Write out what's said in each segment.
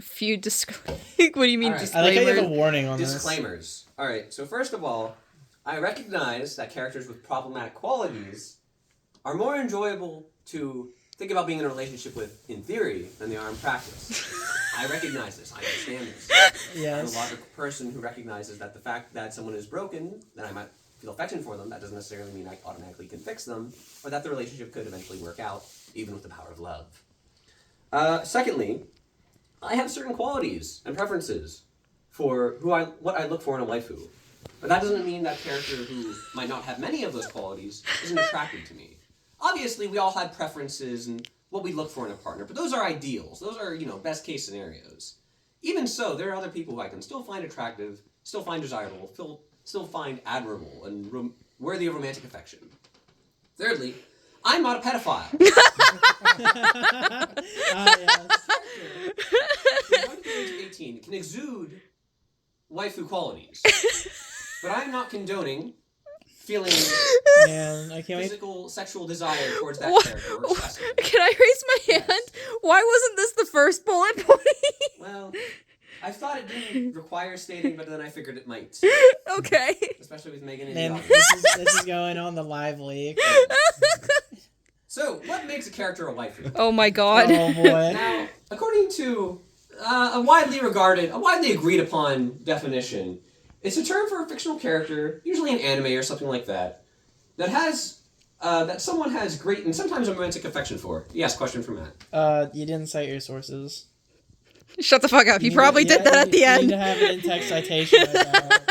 few what do you mean Alright. disclaimers? I like how you have a warning on Disclaimers. Alright, so first of all, I recognize that characters with problematic qualities are more enjoyable to think about being in a relationship with in theory than they are in practice. I recognize this. I understand this. Yes. I'm a logical person who recognizes that the fact that someone is broken, that I might feel affection for them, that doesn't necessarily mean I automatically can fix them, or that the relationship could eventually work out, even with the power of love. Secondly, I have certain qualities and preferences for what I look for in a waifu. But that doesn't mean that character who might not have many of those qualities isn't attractive to me. Obviously, we all had preferences and what we look for in a partner, but those are ideals. Those are, best case scenarios. Even so, there are other people who I can still find attractive, still find desirable, still find admirable and worthy of romantic affection. Thirdly, I'm not a pedophile. Yes. One age 18 can exude waifu qualities, but I am not condoning feeling Man, I can't wait. physical, sexual desire towards that What? character or excessive. Can I raise my hand? Yes. Why wasn't this the first bullet point? Well, I thought it didn't require stating, but then I figured it might. Okay. Especially with Megan in Man, the audience. this is going on the live leak. So, what makes a character a waifu? Oh my god. Oh boy. Now, according to a widely agreed upon definition, it's a term for a fictional character, usually an anime or something like that, that someone has great and sometimes romantic affection for. Yes, question from Matt. You didn't cite your sources. Shut the fuck up. You probably did that at the You end. need to have an in-text citation of that.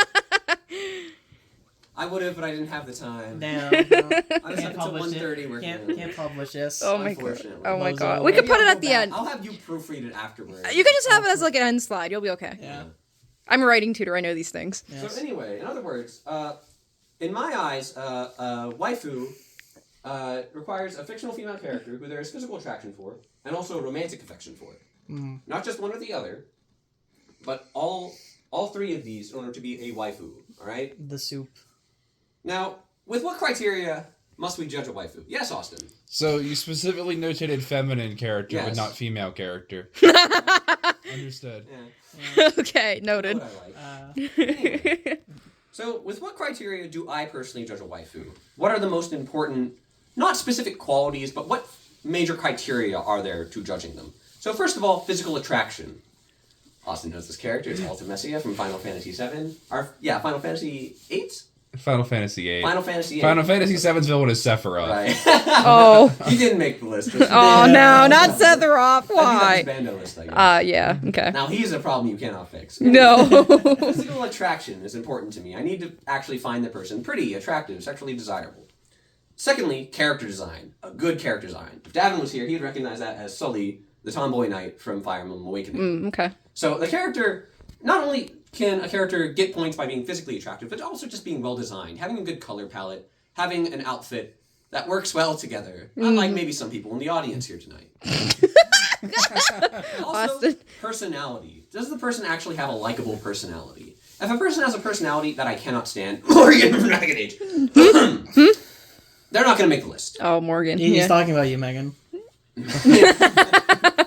I would have, but I didn't have the time. No. I was Can't up until publish 1:30 it. working on it. Can't publish this. Oh my god. Unfortunately. Oh my Bozo. god. We could Maybe put it I'll at go the back. end. I'll have you proofread it afterwards. You can just have it as like an end slide. You'll be okay. Yeah. I'm a writing tutor. I know these things. Yes. So anyway, in other words, in my eyes, waifu requires a fictional female character who there is physical attraction for, and also romantic affection for. Mm. Not just one or the other, but all three of these in order to be a waifu. All right. The soup. Now, with what criteria must we judge a waifu? Yes, Austin. So you specifically notated feminine character, Yes. but not female character. Understood. Yeah. Okay, You know noted. what I like. Anyway. So, with what criteria do I personally judge a waifu? What are the most important, not specific qualities, but what major criteria are there to judging them? So, first of all, physical attraction. Austin knows this character. It's Alta Messia from Final Fantasy VII. Final Fantasy VIII? Final Fantasy VIII. Final Fantasy VIII. Final Fantasy VII's villain is Sephiroth. Right. Oh. He didn't make the list. But Oh did. no, not Sephiroth. I think Why? that's his Bando list, I guess. Yeah, okay. Now, he's a problem you cannot fix. No. Physical attraction is important to me. I need to actually find the person pretty, attractive, sexually desirable. Secondly, character design. A good character design. If Davin was here, he'd recognize that as Sully, the tomboy knight from Fire Emblem Awakening. Okay. So the character, not only can a character get points by being physically attractive, but also just being well designed, having a good color palette, having an outfit that works well together. Unlike maybe some people in the audience here tonight. Also, Austin. personality. Does the person actually have a likable personality? If a person has a personality that I cannot stand, Morgan from Dragon Age, they're not going to make the list. Oh, Morgan. He's Yeah. talking about you, Megan.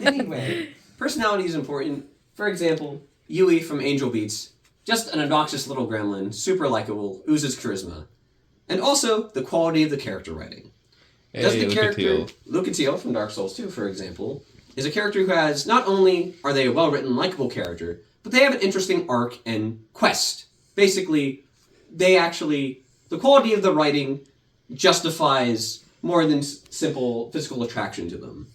Anyway, personality is important. For example, Yui from Angel Beats, just an obnoxious little gremlin, super likable, oozes charisma. And also, the quality of the character writing. Does the character, Lucatiel from Dark Souls 2, for example, is a character who has, not only are they a well-written, likable character, but they have an interesting arc and quest. Basically, the quality of the writing justifies more than simple physical attraction to them.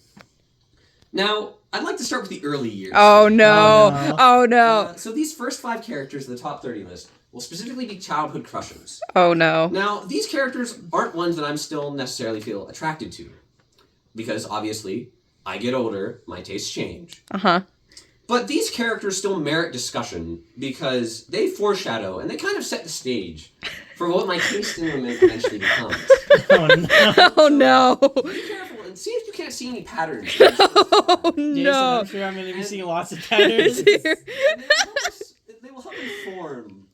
Now, I'd like to start with the early years. Oh no. Oh, no. Oh no. So these first 5 characters in the top 30 list will specifically be childhood crushes. Oh no. Now, these characters aren't ones that I'm still necessarily feel attracted to. Because, obviously, I get older, my tastes change. Uh-huh. But these characters still merit discussion because they foreshadow and they kind of set the stage for what my taste in women eventually becomes. Oh no. Oh no. Be careful and see if you can't see any patterns. Oh Jason, no. I'm sure I'm going to be seeing lots of patterns. And they will help inform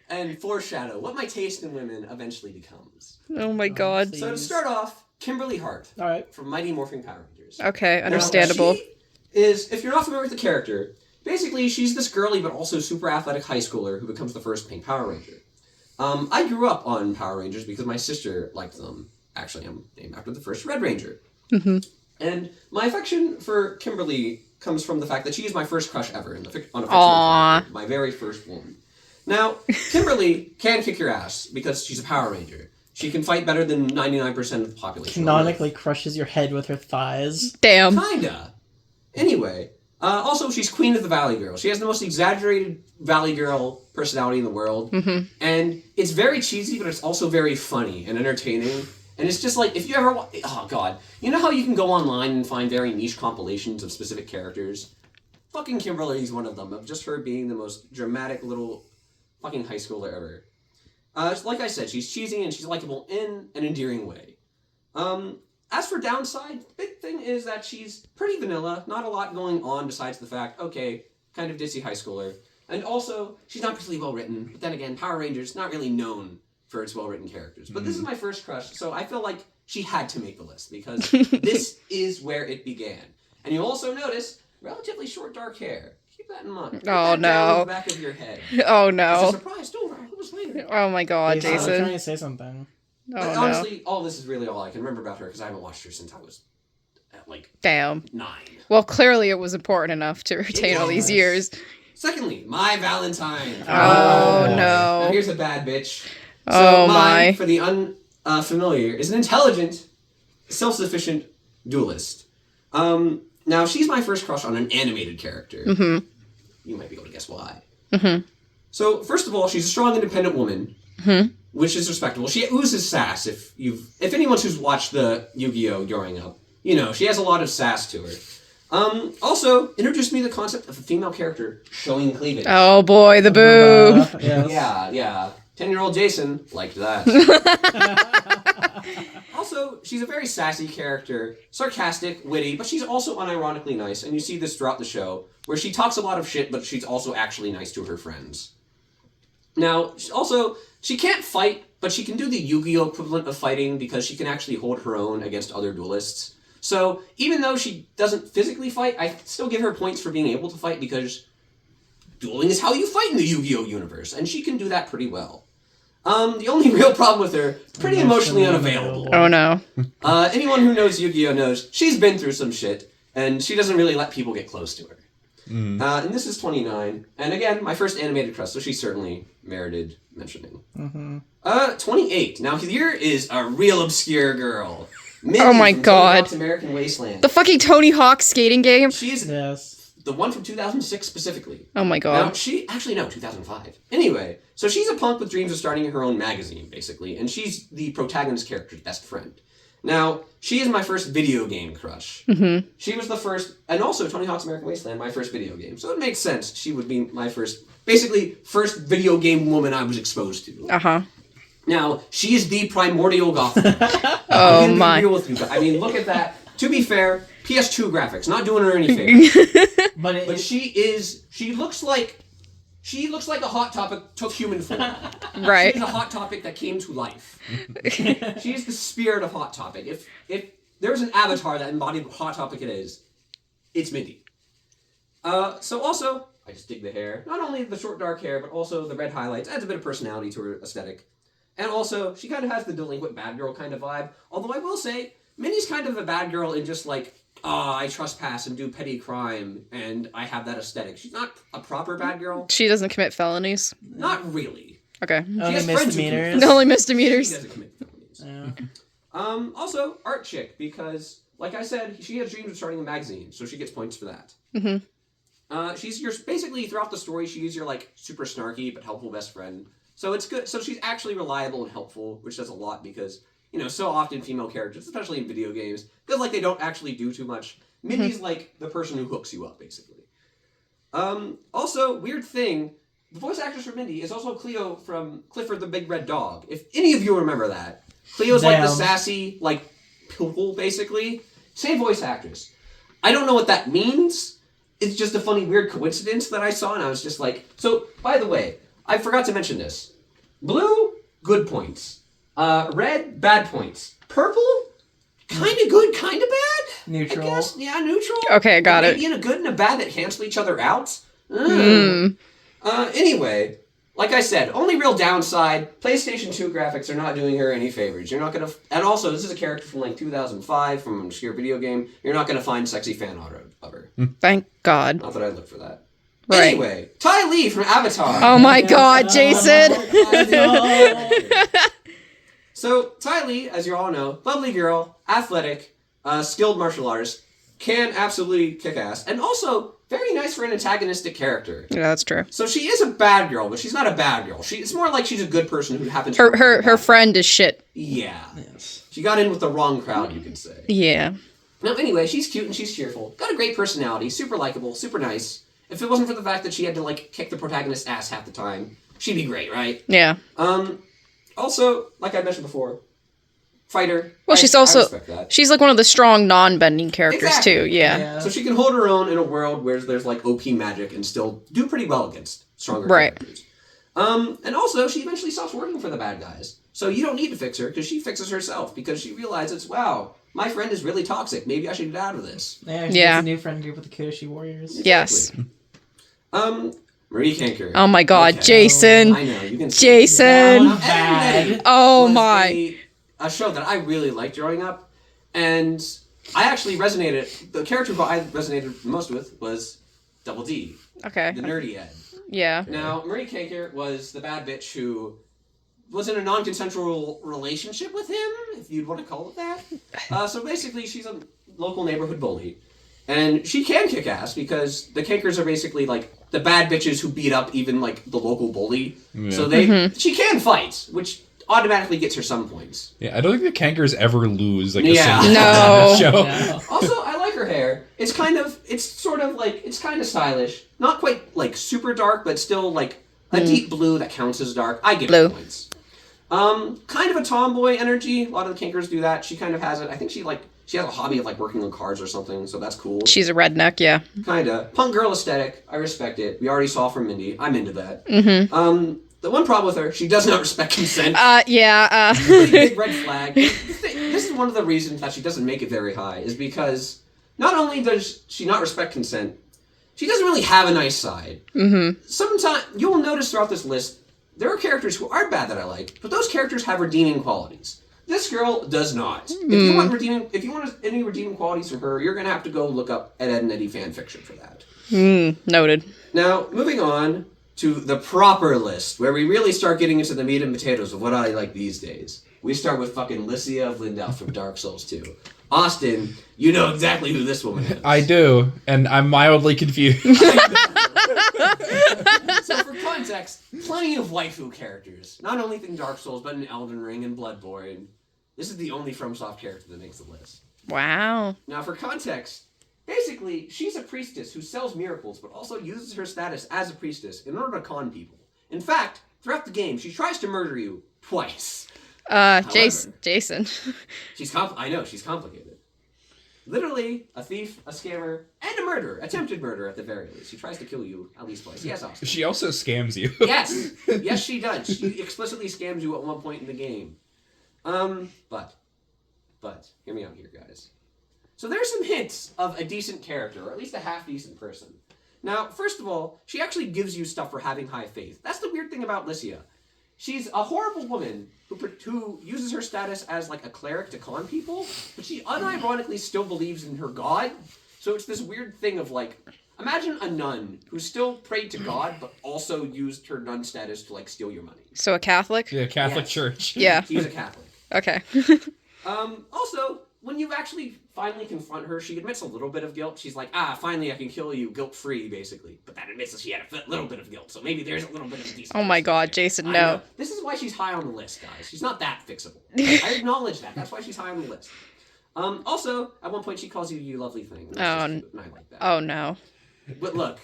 and foreshadow what my taste in women eventually becomes. Oh my god. see. So to start off, Kimberly Hart All right. from Mighty Morphin Power Rangers. Okay, Now, understandable. she is, if you're not familiar with the character, basically, she's this girly but also super athletic high schooler who becomes the first Pink Power Ranger. I grew up on Power Rangers because my sister liked them. Actually, I'm named after the first Red Ranger. Mm-hmm. And my affection for Kimberly comes from the fact that she is my first crush ever on a fictional Aww. character, my very first woman. Now, Kimberly can kick your ass because she's a Power Ranger. She can fight better than 99% of the population. Canonically crushes your head with her thighs. Damn. Kinda. Anyway, also she's Queen of the Valley Girl. She has the most exaggerated Valley Girl personality in the world. Mm-hmm. And it's very cheesy, but it's also very funny and entertaining. And it's just like, if you ever oh god. You know how you can go online and find very niche compilations of specific characters? Fucking Kimberly's one of them, of just her being the most dramatic little fucking high schooler ever. Like I said, she's cheesy and she's likable in an endearing way. As for downside, the big thing is that she's pretty vanilla, not a lot going on besides the fact, okay, kind of ditzy high schooler. And also, she's not particularly well written, but then again, Power Rangers not really known for its well-written characters. But this is my first crush, so I feel like she had to make the list, because this is where it began. And you'll also notice, relatively short dark hair. Keep that in mind. Put Oh, that down no. the back of your head. Oh It's a no. surprise, don't worry, it was later. Oh my god, Jason, I was Jason. trying to say something. Oh But no. honestly, all this is really all I can remember about her, because I haven't watched her since I was, like, Damn. 9. Well, clearly it was important enough to retain all these was. years. Secondly, my Valentine. Oh, boy. Now no. here's a bad bitch. Oh, my. For the unfamiliar, is an intelligent, self-sufficient duelist. Now, she's my first crush on an animated character. Mm-hmm. You might be able to guess why. Mm-hmm. So, first of all, she's a strong, independent woman, Mm-hmm. which is respectable. She oozes sass. If anyone who's watched the Yu-Gi-Oh growing up, you know she has a lot of sass to her. Also, introduced me to the concept of a female character showing cleavage. Oh boy, the boob. Yes. Yeah. 10-year-old Jason liked that. Also, she's a very sassy character, sarcastic, witty, but she's also unironically nice, and you see this throughout the show, where she talks a lot of shit, but she's also actually nice to her friends. Now, also, she can't fight, but she can do the Yu-Gi-Oh equivalent of fighting because she can actually hold her own against other duelists. So, even though she doesn't physically fight, I still give her points for being able to fight because dueling is how you fight in the Yu-Gi-Oh universe, and she can do that pretty well. The only real problem with her, pretty emotionally unavailable. Oh no. Anyone who knows Yu-Gi-Oh knows she's been through some shit, and she doesn't really let people get close to her. And this is 29, and again, my first animated crush, so she certainly merited mentioning. 28. Now here is a real obscure girl. Mindy Oh my from God. Tony Hawk's American Wasteland. The fucking Tony Hawk skating game? She is Yes. the one from 2006 specifically. Oh my Now, god. 2005. Anyway, so she's a punk with dreams of starting her own magazine, basically, and she's the protagonist character's best friend. Now, she is my first video game crush. Mm-hmm. She was the first, and also Tony Hawk's American Wasteland, my first video game. So it makes sense she would be my first video game woman I was exposed to. Uh-huh. Now, she is the primordial goth. Oh I'm gonna my. be real with you, but I mean, look at that. To be fair, PS2 graphics, not doing her any favors. But But she looks like a Hot Topic took human form. Right. She's a Hot Topic that came to life. She's the spirit of Hot Topic. If there's an avatar that embodied what Hot Topic it is, it's Mindy. So also, I just dig the hair. Not only the short dark hair, but also the red highlights adds a bit of personality to her aesthetic. And also, she kind of has the delinquent bad girl kind of vibe. Although I will say, Minnie's kind of a bad girl in just like, I trespass and do petty crime, and I have that aesthetic. She's not a proper bad girl. She doesn't commit felonies. Not really. Okay. only has friends who can- misdemeanors. Only She misdemeanors. doesn't commit felonies. Yeah. Also, art chick, because, like I said, she has dreams of starting a magazine, so she gets points for that. Mm-hmm. She's your, basically, throughout the story, she's your, like, super snarky but helpful best friend. So it's good. So she's actually reliable and helpful, which does a lot because, you know, so often female characters, especially in video games, feel like they don't actually do too much. Mindy's like the person who hooks you up, basically. Also, weird thing, the voice actress for Mindy is also Cleo from Clifford the Big Red Dog. If any of you remember that. Cleo's like the Damn. sassy, like, poodle, basically. Same voice actress. I don't know what that means. It's just a funny, weird coincidence that I saw, and I was just like... So, by the way, I forgot to mention this. Blue, good points. Red, bad points. Purple, kind of good, kind of bad. Neutral. I guess. Yeah, neutral. Okay, got it. Maybe in a good and a bad that cancel each other out. Anyway, like I said, only real downside, PlayStation 2 graphics are not doing her any favors. You're not gonna, and also this is a character from like 2005 from an obscure video game. You're not gonna find sexy fan art of her. Thank God. Not that I look for that. Right. Anyway, Ty Lee from Avatar. Oh my God, Jason. So Ty Lee, as you all know, lovely girl, athletic, skilled martial artist, can absolutely kick ass, and also very nice for an antagonistic character. Yeah, that's true. So she is a bad girl, but she's not a bad girl. It's more like she's a good person who happens. Her friend is shit. Yeah. Yes. She got in with the wrong crowd, you could say. Yeah. Now, anyway, she's cute and she's cheerful. Got a great personality, super likable, super nice. If it wasn't for the fact that she had to like kick the protagonist's ass half the time, she'd be great, right? Yeah. Also, like I mentioned before, fighter. Well, I respect that. she's like one of the strong non-bending characters Exactly. too. Yeah. So she can hold her own in a world where there's like OP magic and still do pretty well against stronger Right. characters. And also she eventually stops working for the bad guys. So you don't need to fix her because she fixes herself because she realizes, wow, my friend is really toxic. Maybe I should get out of this. Yeah, she Yeah. gets a new friend group with the Koshi Warriors. Yes. Marie Canker. Oh my God, Okay. Jason. I know, you can see. Jason. Down bad. Oh was my. a show that I really liked growing up, and I actually resonated. The character who I resonated most with was Double D, Okay. the nerdy Ed. Yeah. Now, Marie Canker was the bad bitch who was in a non-consensual relationship with him, if you'd want to call it that. So basically, she's a local neighborhood bully, and she can kick ass because the Cankers are basically like the bad bitches who beat up even like the local bully. Yeah. So she can fight, which automatically gets her some points. Yeah, I don't think the Cankers ever lose like a Yeah. single No. time in the show. No. Also, I like her hair. It's kind of stylish. Not quite like super dark, but still like a deep blue that counts as dark. I give her Blue. points. Kind of a tomboy energy. A lot of the Cankers do that. She kind of has it. I think she has a hobby of like working on cars or something, so that's cool. She's a redneck. Yeah. Kinda. Punk girl aesthetic. I respect it. We already saw from Mindy. I'm into that. Mm-hmm. The one problem with her, she does not respect consent. Yeah. Pretty big red flag. This is one of the reasons that she doesn't make it very high, is because not only does she not respect consent, she doesn't really have a nice side. Mm-hmm. Sometimes you'll notice throughout this list, there are characters who aren't bad that I like, but those characters have redeeming qualities. This girl does not. If you want any redeeming qualities from her, you're gonna have to go look up Ed and Eddie fan fiction for that. Noted. Now, moving on to the proper list, where we really start getting into the meat and potatoes of what I like these days. We start with fucking Lycia of Lindau from Dark Souls 2. Austin, you know exactly who this woman is. I do, and I'm mildly confused. So for context, plenty of waifu characters. Not only in Dark Souls, but in Elden Ring and Bloodborne. This is the only FromSoft character that makes the list. Wow. Now for context, basically, she's a priestess who sells miracles, but also uses her status as a priestess in order to con people. In fact, throughout the game, she tries to murder you twice. Jason. I know, she's complicated. Literally, a thief, a scammer, and a murderer. Attempted murder, at the very least. She tries to kill you at least twice. Yes, Austin. She also scams you. Yes! Yes, she does. She explicitly scams you at one point in the game. But, hear me out here, guys. So there's some hints of a decent character, or at least a half-decent person. Now, first of all, she actually gives you stuff for having high faith. That's the weird thing about Lycia. She's a horrible woman who uses her status as like a cleric to con people, but she unironically still believes in her god. So it's this weird thing of like, imagine a nun who still prayed to God, but also used her nun status to like steal your money. So a Catholic? Yeah, Catholic Yes. Church. Yeah. She's a Catholic. Okay. Also, when you actually finally confront her, she admits a little bit of guilt. She's like, finally I can kill you guilt-free, basically. But that admits that she had a little bit of guilt, so maybe there's a little bit of a decent... Oh my God, person. Jason, I no. know. This is why she's high on the list, guys. She's not that fixable. I acknowledge that. That's why she's high on the list. Also, at one point she calls you "you lovely thing." And I like that. Oh no. But look,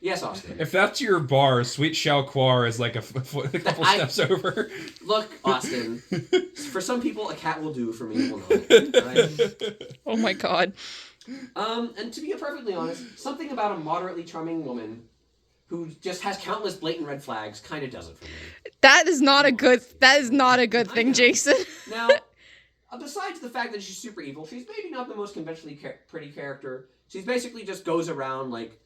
yes, Austin. If that's your bar, Sweet Shalquar is like a couple steps over. Look, Austin. For some people, a cat will do. For me, it will not. Right? Oh my God. And to be perfectly honest, something about a moderately charming woman who just has countless blatant red flags kind of does it for me. That is not a good thing, Jason. Now, besides the fact that she's super evil, she's maybe not the most conventionally pretty character. She's basically just goes around like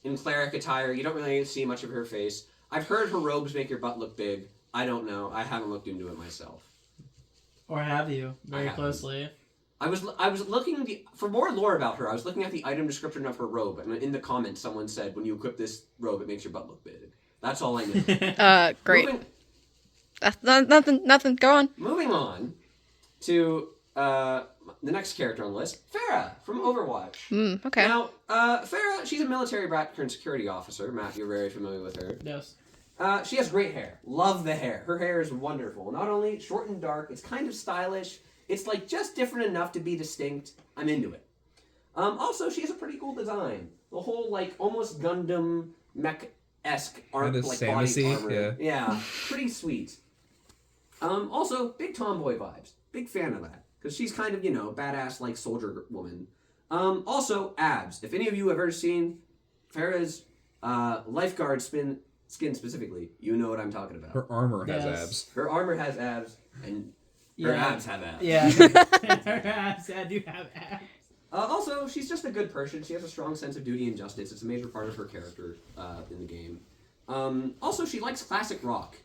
in cleric attire. You don't really see much of her face. I've heard her robes make your butt look big. I don't know. I haven't looked into it myself. Or have you? Very haven't. closely. I was looking for more lore about her. I was looking at the item description of her robe, and in the comments, someone said, "When you equip this robe, it makes your butt look big." That's all I know. Great. Nothing. Go on. Moving on to the next character on the list, Farah from Overwatch. Okay. Now, Farah, she's a military brat turned security officer. Matt, you're very familiar with her. Yes. She has great hair. Love the hair. Her hair is wonderful. Not only short and dark, it's kind of stylish. It's like just different enough to be distinct. I'm into it. Also, she has a pretty cool design. The whole like almost Gundam mech-esque art, like body armor. Yeah, pretty sweet. Also, big tomboy vibes. Big fan of that because she's kind of badass like soldier woman. Also, abs. If any of you have ever seen Farah's lifeguard skin specifically, you know what I'm talking about. Her armor has abs. Her armor has abs, and her abs have abs. Yeah. Her abs. I do have abs. Also, she's just a good person. She has a strong sense of duty and justice. It's a major part of her character in the game. Also, she likes classic rock,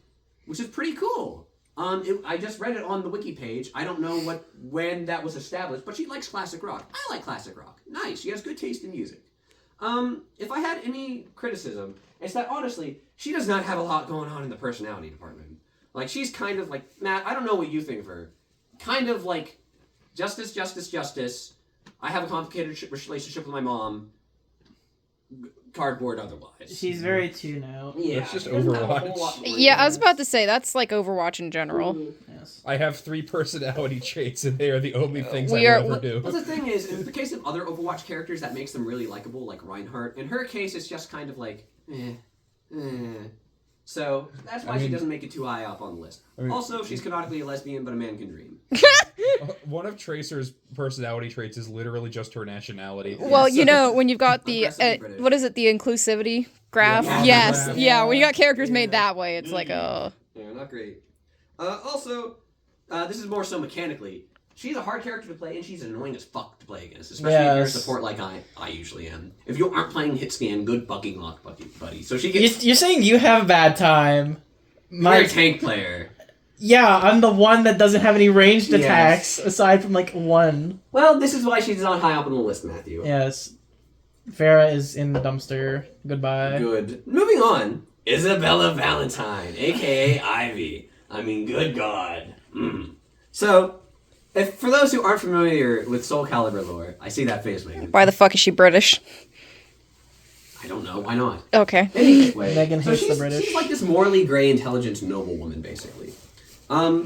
which is pretty cool. I just read it on the wiki page. I don't know when that was established, but she likes classic rock. I like classic rock. Nice. She has good taste in music. If I had any criticism, it's that honestly, she does not have a lot going on in the personality department. Like, she's kind of like, Matt, I don't know what you think of her. Kind of like, justice. I have a complicated relationship with my mom. Cardboard otherwise. She's very two-note. Yeah, it's just Overwatch. Yeah, I was about to say that's like Overwatch in general. Yes. I have 3 personality traits, and they are the only things We I are- will ever do. But the thing is, in the case of other Overwatch characters, that makes them really likable, like Reinhardt. In her case, it's just kind of like, So, that's why she doesn't make it too high up on the list. Also, she's canonically a lesbian, but a man can dream. One of Tracer's personality traits is literally just her nationality. Well, when you've got the what is it, the inclusivity graph? Yeah. Yes, Graph. yeah. When you got characters made that way, it's like Yeah, not great. Also, this is more so mechanically. She's a hard character to play, and she's annoying as fuck to play against, especially if you're a support like I usually am. If you aren't playing hit scan, good fucking luck, buddy. So she gets. You're saying you have a bad time. You're a tank player. Yeah, I'm the one that doesn't have any ranged attacks aside from like one. Well, this is why she's not high up on the list, Matthew. Yes. Farah is in the dumpster. Goodbye. Good. Moving on. Isabella Valentine, aka Ivy. I mean, good God. So, for those who aren't familiar with Soul Calibur lore, I see that face, Megan. why the fuck is she British? I don't know. Why not? Okay. Anyway, Megan hates the she's, British. She's like this morally gray, intelligent noble woman, basically.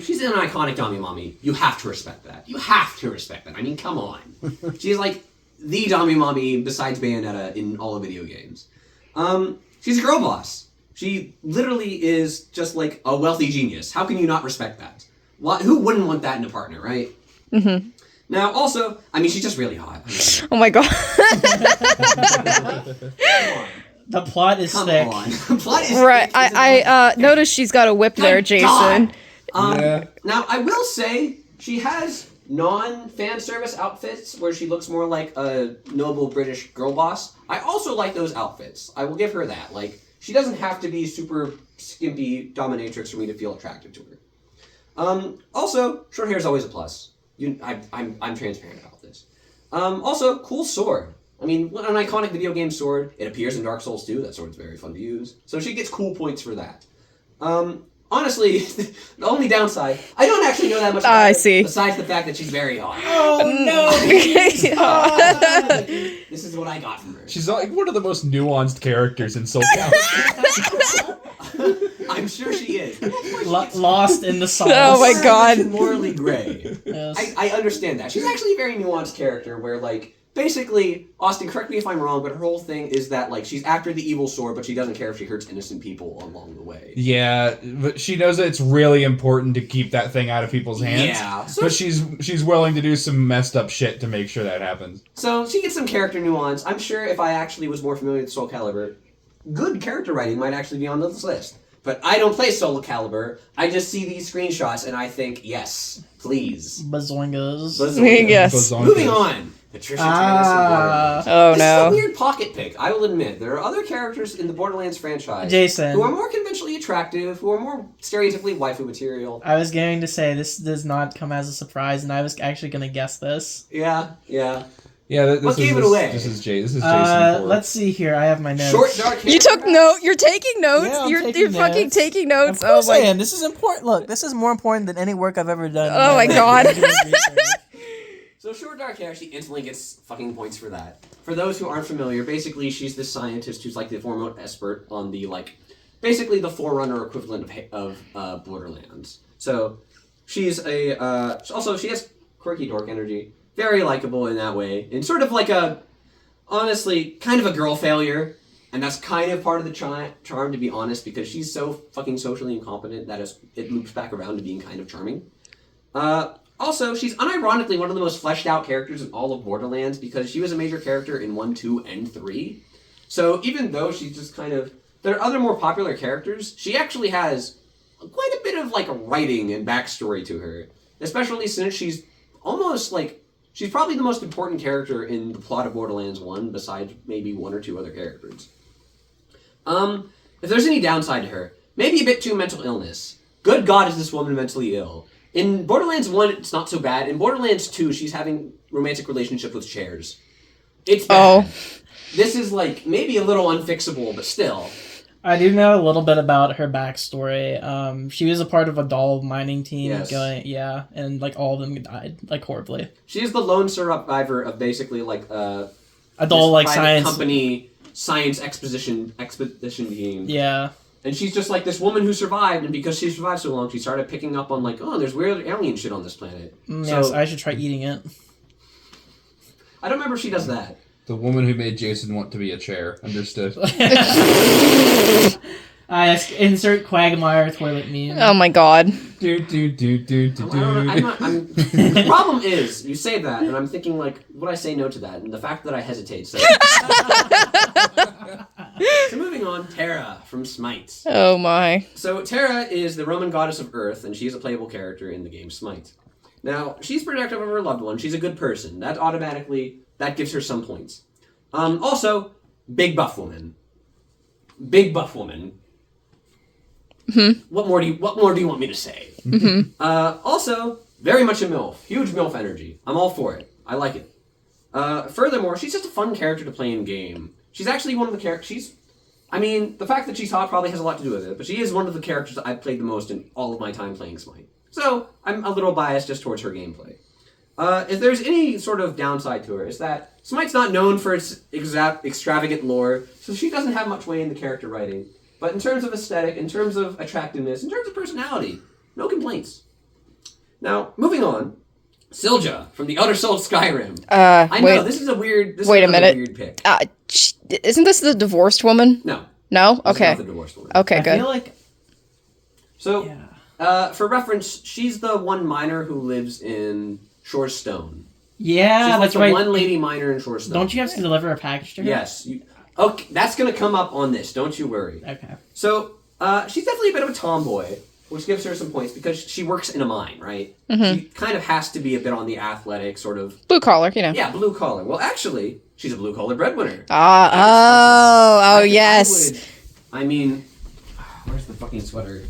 She's an iconic Dami Mommy. You have to respect that. I mean, come on. She's like the Dami Mommy besides Bayonetta in all the video games. She's a girl boss. She literally is just like a wealthy genius. How can you not respect that? Who wouldn't want that in a partner, right? Mm-hmm. Now, also, I mean, she's just really hot. Oh my god. Come on. The plot is Come thick. on. The plot is Right. thick, I noticed she's got a whip there, Thank Jason. God. Now, I will say, she has non-fan service outfits where she looks more like a noble British girl boss. I also like those outfits. I will give her that. Like, she doesn't have to be super skimpy dominatrix for me to feel attracted to her. Also, short hair is always a plus. I'm transparent about this. Also, cool sword. I mean, an iconic video game sword. It appears in Dark Souls 2. That sword's very fun to use. So she gets cool points for that. Honestly, the only downside, I don't actually know that much about I her, see. besides the fact that she's very hot. Oh no! This is what I got from her. She's like one of the most nuanced characters in Soul Calibur. I'm sure she is. Lost in the sauce. Oh my god. Morally gray. Yes. I understand that. She's actually a very nuanced character where, like, basically, Austin, correct me if I'm wrong, but her whole thing is that, like, she's after the evil sword, but she doesn't care if she hurts innocent people along the way. Yeah, but she knows that it's really important to keep that thing out of people's hands. Yeah. But she's willing to do some messed up shit to make sure that happens. So she gets some character nuance. I'm sure if I actually was more familiar with Soul Calibur, good character writing might actually be on this list. But I don't play Soul Calibur. I just see these screenshots and I think, yes, please. Bazoingas. Bazoinga. Yes. Bazonka. Moving on. Patricia Tannis in Borderlands. Oh, This no. is a weird pocket pick, I will admit. There are other characters in the Borderlands franchise Jason. who are more conventionally attractive, who are more stereotypically waifu material. I was going to say this does not come as a surprise, and I was actually going to guess this. Yeah. This gave it away? This is Jason. Ford. Let's see here. I have my notes. Short, dark hair. You took note. You're taking notes. Yeah, I'm you're taking fucking notes. taking notes. Of course I am. This is important. Look, this is more important than any work I've ever done. Oh my God. So short dark hair, she instantly gets fucking points for that. For those who aren't familiar, basically she's this scientist who's like the foremost expert on the basically the forerunner equivalent of Borderlands. So she's also she has quirky dork energy, very likable in that way, and sort of like honestly kind of a girl failure, and that's kind of part of the charm, to be honest, because she's so fucking socially incompetent that it loops back around to being kind of charming. Also, she's unironically one of the most fleshed out characters in all of Borderlands because she was a major character in 1, 2, and 3. So even though she's just kind of... There are other more popular characters, she actually has quite a bit of writing and backstory to her. Especially since she's almost she's probably the most important character in the plot of Borderlands 1 besides maybe 1 or 2 other characters. If there's any downside to her, maybe a bit too mental illness. Good God, is this woman mentally ill? In Borderlands 1, it's not so bad. In Borderlands 2, she's having romantic relationship with chairs. It's bad. Oh. This is maybe a little unfixable, but still. I do know a little bit about her backstory. She was a part of a doll mining team. Yes. And all of them died horribly. She is the lone survivor of basically a doll science company science expedition team. Yeah. And she's just this woman who survived, and because she survived so long, she started picking up on there's weird alien shit on this planet. Yes, I should try eating it. I don't remember if she does that. The woman who made Jason want to be a chair. Understood. Insert Quagmire toilet meme. Oh my God. Do. The problem is, you say that, and I'm thinking, would I say no to that? And the fact that I hesitate. So, so moving on, Terra from Smite. Oh my. So Terra is the Roman goddess of Earth, and she is a playable character in the game Smite. Now, she's protective of her loved one. She's a good person. That gives her some points. Also, big buff woman. Big buff woman. Mm-hmm. What more do you want me to say? Mm-hmm. Also, very much a MILF. Huge MILF energy. I'm all for it. I like it. Furthermore, she's just a fun character to play in game. She's actually one of the characters. The fact that she's hot probably has a lot to do with it, but she is one of the characters that I've played the most in all of my time playing Smite. So, I'm a little biased just towards her gameplay. If there's any sort of downside to her, it's that Smite's not known for its extravagant lore, so she doesn't have much way in the character writing. But in terms of aesthetic, in terms of attractiveness, in terms of personality, no complaints. Now, moving on, Silja from the Outer Souls Skyrim. I know, this is a weird. Wait a minute. Weird pick. Isn't this the divorced woman? No. No? This Okay. is not the divorced woman. Okay, good. I feel like... So, Yeah. for reference, she's the one miner who lives in Shorestone. Yeah, She's that's the right. one lady miner in Shorestone. Don't you have to deliver a package to her? Yes. Okay, that's going to come up on this. Don't you worry. Okay. So, she's definitely a bit of a tomboy, which gives her some points because she works in a mine, right? Mm-hmm. She kind of has to be a bit on the athletic sort of... Blue collar, you know. Yeah, blue collar. Well, actually, she's a blue collar breadwinner. Yes. Where's the fucking sweater?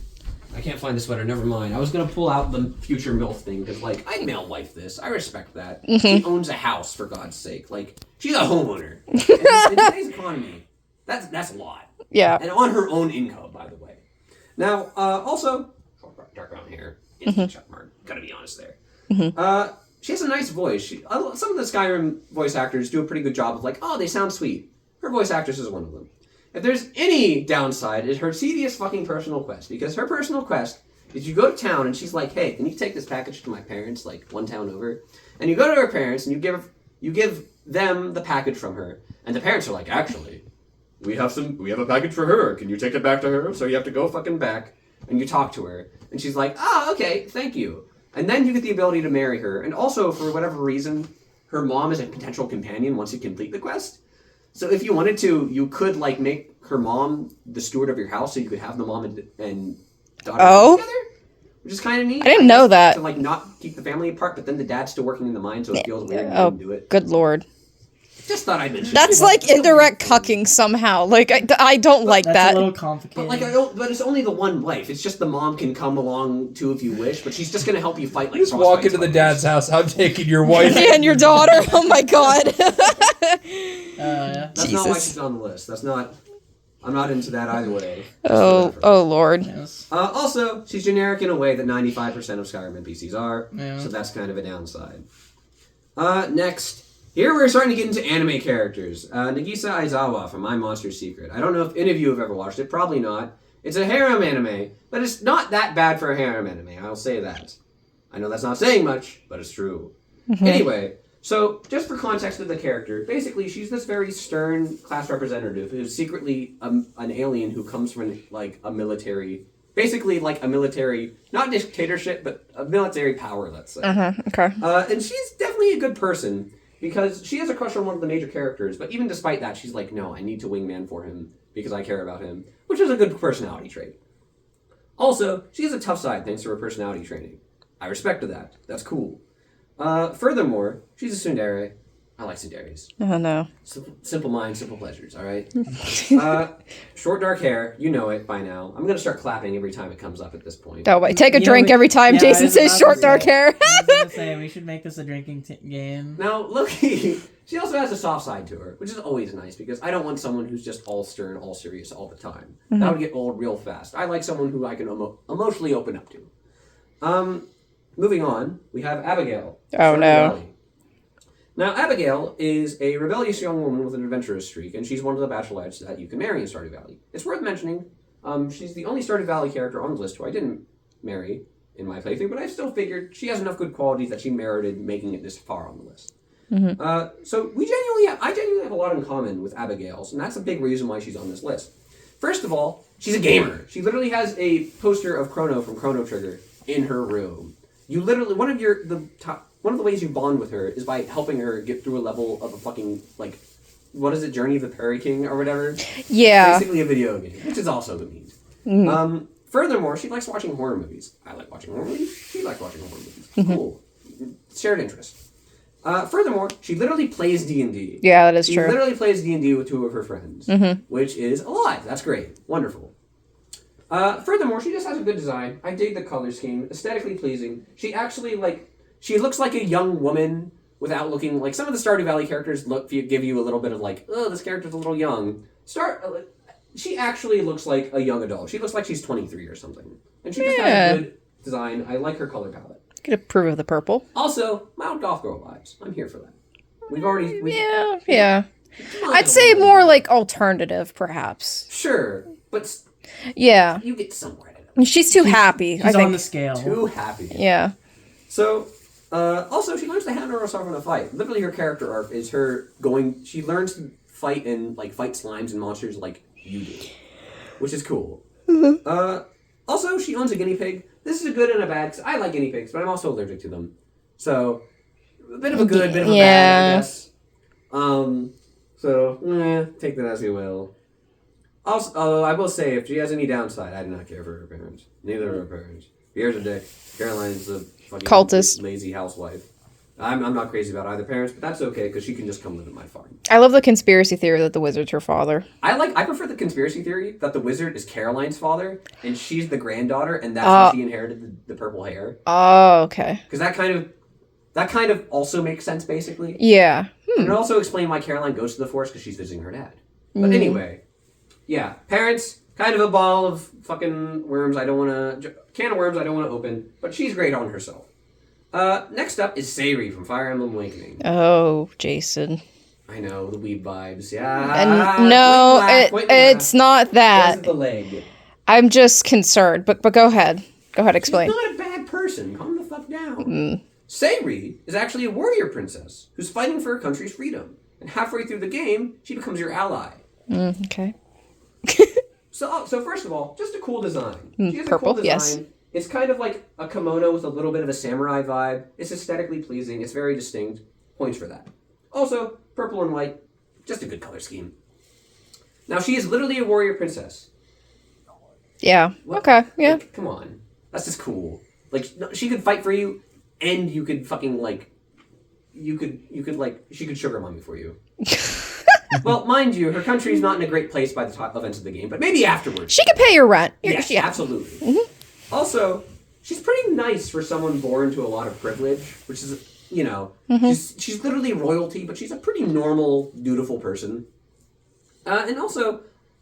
I can't find the sweater. Never mind. I was gonna pull out the future MILF thing because, I male wife this. I respect that. Mm-hmm. She owns a house, for God's sake. She's a homeowner. In today's economy, that's a lot. Yeah. And on her own income, by the way. Now, also, dark brown hair. It's Chuck Martin. Gotta be honest there. Mm-hmm. She has a nice voice. Some of the Skyrim voice actors do a pretty good job of they sound sweet. Her voice actress is one of them. If there's any downside, it's her tedious fucking personal quest. Because her personal quest is you go to town and she's like, hey, can you take this package to my parents, one town over? And you go to her parents and you give them the package from her. And the parents are like, actually, we have a package for her. Can you take it back to her? So you have to go fucking back and you talk to her. And she's like, okay, thank you. And then you get the ability to marry her. And also, for whatever reason, her mom is a potential companion once you complete the quest. So if you wanted to, you could make her mom the steward of your house, so you could have the mom and daughter together, which is kind of neat. I didn't know that. To like not keep the family apart, but then the dad's still working in the mine, so it feels weird Oh, to do it. good lord. Just thought I'd mention. That's it. like indirect cucking somehow. Like, I don't like That's that. a little complicated. But like I don't. But it's only the one wife. It's just the mom can come along too if you wish, but she's just gonna help you fight like. Just walk into the dad's house. I'm taking your wife. And your daughter. Oh my god. Yeah. That's not why Jesus. she's on the list. That's not. I'm not into that either way. Oh lord. Yes. Also, she's generic in a way that 95% of Skyrim NPCs are, Yeah. so that's kind of a downside. Next, here we're starting to get into anime characters. Nagisa Aizawa from My Monster's Secret. I don't know if any of you have ever watched it. Probably not. It's a harem anime, but it's not that bad for a harem anime. I'll say that. I know that's not saying much, but it's true. Anyway, so just for context of the character, basically she's this very stern class representative who's secretly an alien who comes from like a military, basically like a military, not dictatorship, but a military power, let's say. Okay. And she's definitely a good person because she has a crush on one of the major characters, but even despite that, she's like, no, I need to wingman for him because I care about him, which is a good personality trait. Also, she has a tough side thanks to her personality training. I respect that. That's cool. Furthermore, she's a tsundere. I like tsunderes. Oh no. Simple mind, simple pleasures, alright? Short dark hair, you know it by now. I'm gonna start clapping every time it comes up at this point. Oh wait, take a You know, drink every time yeah, Jason I was says about short to dark say- hair. I was gonna say we should make this a drinking game. Now, Loki, she also has a soft side to her, which is always nice because I don't want someone who's just all stern, all serious all the time. That would get old real fast. I like someone who I can emotionally open up to. Moving on, we have Abigail. Oh, Stardew no. Valley. Now, Abigail is a rebellious young woman with an adventurous streak, and she's one of the bachelorettes that you can marry in Stardew Valley. It's worth mentioning, she's the only Stardew Valley character on the list who I didn't marry in my playthrough, but I still figured she has enough good qualities that she merited making it this far on the list. So I genuinely have a lot in common with Abigail's, and that's a big reason why she's on this list. First of all, she's a gamer. She literally has a poster of Chrono from Chrono Trigger in her room. You literally one of the ways you bond with her is by helping her get through a level of a fucking like, what is it, Journey of the Prairie King or whatever? Yeah. Basically a video game, which is also neat. Furthermore, she likes watching horror movies. I like watching horror movies. She likes watching horror movies. Cool. Shared interest. Furthermore, she literally plays D&D. Yeah, that is She true. literally plays D&D with two of her friends, which is alive. That's great. Wonderful. Furthermore, she just has a good design. I dig the color scheme. Aesthetically pleasing. She actually, she looks like a young woman without looking, like, some of the Stardew Valley characters give you a little bit of, like, oh, this character's a little young. She actually looks like a young adult. She looks like she's 23 or something. And she just has a good design. I like her color palette. Could approve of the purple. Also, mild goth girl vibes. I'm here for that. Yeah. I'd say more like alternative, perhaps. Sure, but Yeah. you get somewhere. Out of it. She's too happy, I She's think. on the scale. Too happy. Yeah. So, also, she learns to handle herself in a fight. Literally, her character arc is her she learns to fight and, fight slimes and monsters like you do. Which is cool. Also, she owns a guinea pig. This is a good and a bad, because I like guinea pigs, but I'm also allergic to them. So, a bit of a good, bit of a bad, I guess. Take that as you will. Also, I will say, if she has any downside, I do not care for her parents. Neither are her parents. Pierre's a dick. Caroline's a fucking Cultist. lazy housewife. I'm not crazy about either parents, but that's okay, because she can just come live at my farm. I love the conspiracy theory that the wizard's her father. I prefer the conspiracy theory that the wizard is Caroline's father, and she's the granddaughter, and that's how she inherited the purple hair. Oh, okay. Because that kind of also makes sense, basically. Yeah. And it also explains why Caroline goes to the forest, because she's visiting her dad. But anyway, yeah, parents, kind of a ball of fucking worms. Can of worms I don't want to open, but she's great on herself. Next up is Sayri from Fire Emblem Awakening. Oh, Jason. I know, the weeb vibes. Yeah. And no, it's not that. Where's the leg? I'm just concerned, but go ahead. Go ahead, explain. She's not a bad person. Calm the fuck down. Sayri is actually a warrior princess who's fighting for her country's freedom. And halfway through the game, she becomes your ally. Okay. So first of all, just a cool design. She has Purple, a cool design. yes. It's kind of like a kimono with a little bit of a samurai vibe. It's aesthetically pleasing. It's very distinct. Points for that. Also, purple and white, just a good color scheme. Now, she is literally a warrior princess. Yeah. Okay. Yeah. Come on. That's just cool. Like, no, she could fight for you, and you could fucking, like... You could, like... She could sugar mommy for you. Well, mind you, her country's not in a great place by the top events of the game, but maybe afterwards. She can pay your rent. Yes, Yeah. absolutely. Mm-hmm. Also, she's pretty nice for someone born to a lot of privilege, which is, you know, she's literally royalty, but she's a pretty normal, dutiful person. And also,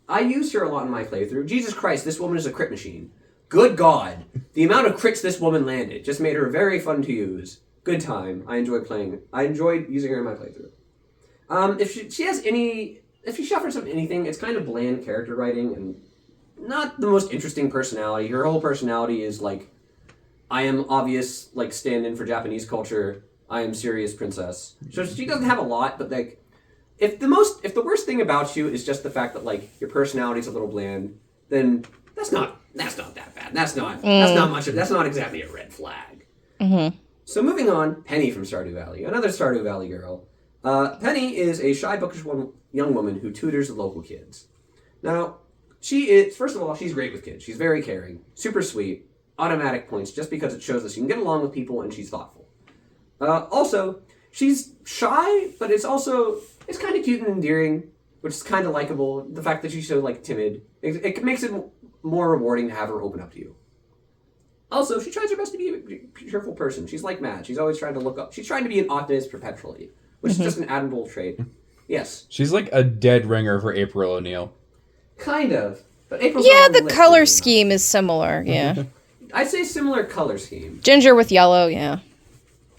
I used her a lot in my playthrough. Jesus Christ, this woman is a crit machine. Good God. The amount of crits this woman landed just made her very fun to use. Good time. I enjoyed using her in my playthrough. If she has any... If she suffers from anything, it's kind of bland character writing and not the most interesting personality. Her whole personality is like, I am obvious, like, stand-in for Japanese culture. I am serious princess. So she doesn't have a lot, but, like, if the worst thing about you is just the fact that, like, your personality's a little bland, then that's not that bad. That's not much. That's not exactly a red flag. Mm-hmm. So moving on, Penny from Stardew Valley, another Stardew Valley girl. Penny is a shy, bookish young woman who tutors the local kids. Now, first of all, she's great with kids. She's very caring, super sweet, automatic points just because it shows that she can get along with people and she's thoughtful. Also, she's shy, but it's kind of cute and endearing, which is kind of likable. The fact that she's so, like, timid, it makes it more rewarding to have her open up to you. Also, she tries her best to be a cheerful person. She's like Matt. She's always trying to look up. She's trying to be an optimist perpetually, which is just an admirable trait. Yes. She's like a dead ringer for April O'Neil. Kind of. But April's Yeah, the color scheme is similar, yeah. I'd say similar color scheme. Ginger with yellow, yeah.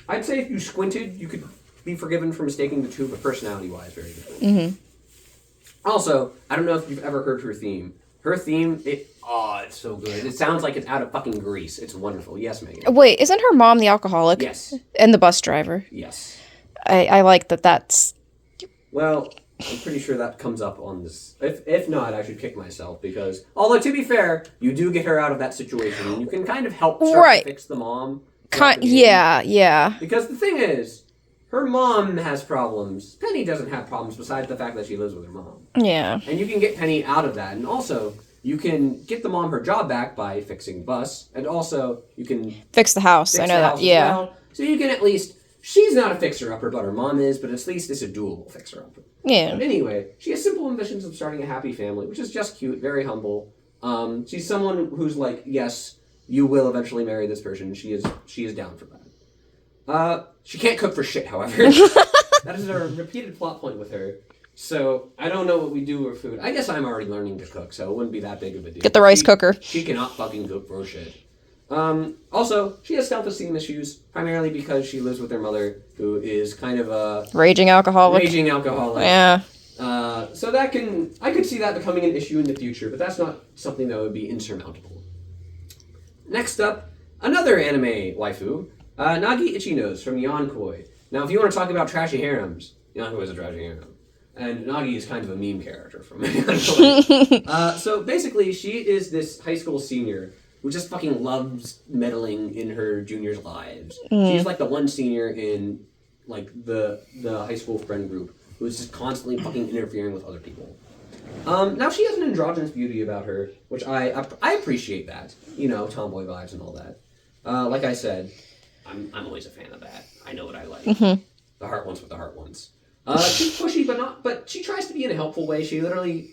I'd say if you squinted, you could be forgiven for mistaking the two, but personality-wise, very different. Mm-hmm. Also, I don't know if you've ever heard her theme. Her theme, it's so good. It sounds like it's out of fucking Greece. It's wonderful. Yes, Megan. Wait, isn't her mom the alcoholic? Yes. And the bus driver? Yes. I like that's... Well, I'm pretty sure that comes up on this. If not, I should kick myself because, although to be fair, you do get her out of that situation and you can kind of help start to fix the mom. Yeah. Because the thing is, her mom has problems. Penny doesn't have problems besides the fact that she lives with her mom. Yeah. And you can get Penny out of that. And also, you can get the mom her job back by fixing the bus. And also, you can... Fix the house. I know that. Yeah. Well. So you can at least... She's not a fixer-upper, but her mom is, but at least it's a doable fixer-upper. Yeah. But anyway, she has simple ambitions of starting a happy family, which is just cute, very humble. She's someone who's like, yes, you will eventually marry this person. She is down for that. She can't cook for shit, however. That is a repeated plot point with her. So, I don't know what we do with food. I guess I'm already learning to cook, so it wouldn't be that big of a deal. Get the rice cooker. She cannot fucking cook for shit. Also, she has self-esteem issues, primarily because she lives with her mother, who is kind of a... Raging alcoholic. Yeah. So I could see that becoming an issue in the future, but that's not something that would be insurmountable. Next up, another anime waifu, Nagi Ichinose from Yonkoi. Now, if you want to talk about trashy harems, Yonkoi is a trashy harem. And Nagi is kind of a meme character from Yonkoi. So basically, she is this high school senior who just fucking loves meddling in her juniors' lives. She's like the one senior in like the high school friend group who's just constantly fucking interfering with other people. Now she has an androgynous beauty about her, which I appreciate that. You know, tomboy vibes and all that. Like I said, I'm always a fan of that. I know what I like. Mm-hmm. The heart wants what the heart wants. She's pushy, but she tries to be in a helpful way. She literally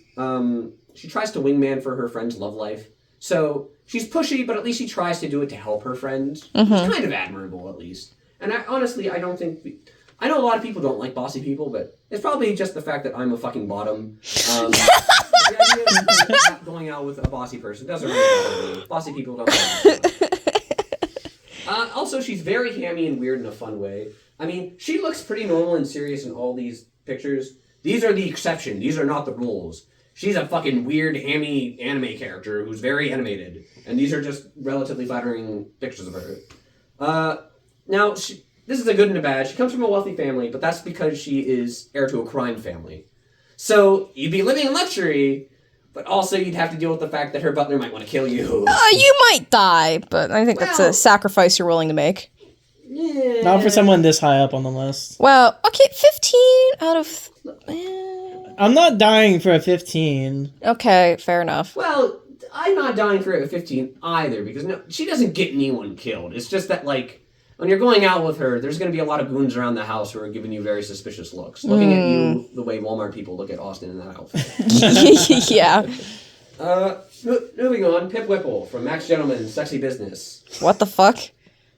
she tries to wingman for her friend's love life. So she's pushy, but at least she tries to do it to help her friends. Mm-hmm. It's kind of admirable, at least. And I don't think... I know a lot of people don't like bossy people, but it's probably just the fact that I'm a fucking bottom. The idea of going out with a bossy person doesn't really bother me. Bossy people don't like me. Also, she's very hammy and weird in a fun way. I mean, she looks pretty normal and serious in all these pictures. These are the exception. These are not the rules. She's a fucking weird, hammy anime character who's very animated. And these are just relatively flattering pictures of her. Now, this is a good and a bad. She comes from a wealthy family, but that's because she is heir to a crime family. So, you'd be living in luxury, but also you'd have to deal with the fact that her butler might want to kill you. You might die, but I think that's a sacrifice you're willing to make. Yeah. Not for someone this high up on the list. Well, okay, 15 out of... I'm not dying for a 15. Okay, fair enough. Well, I'm not dying for it at 15 either, because no, she doesn't get anyone killed. It's just that, like, when you're going out with her, there's going to be a lot of goons around the house who are giving you very suspicious looks. Looking at you the way Walmart people look at Austin in that outfit. Yeah. Moving on, Pip Whipple from Max Gentleman's Sexy Business. What the fuck?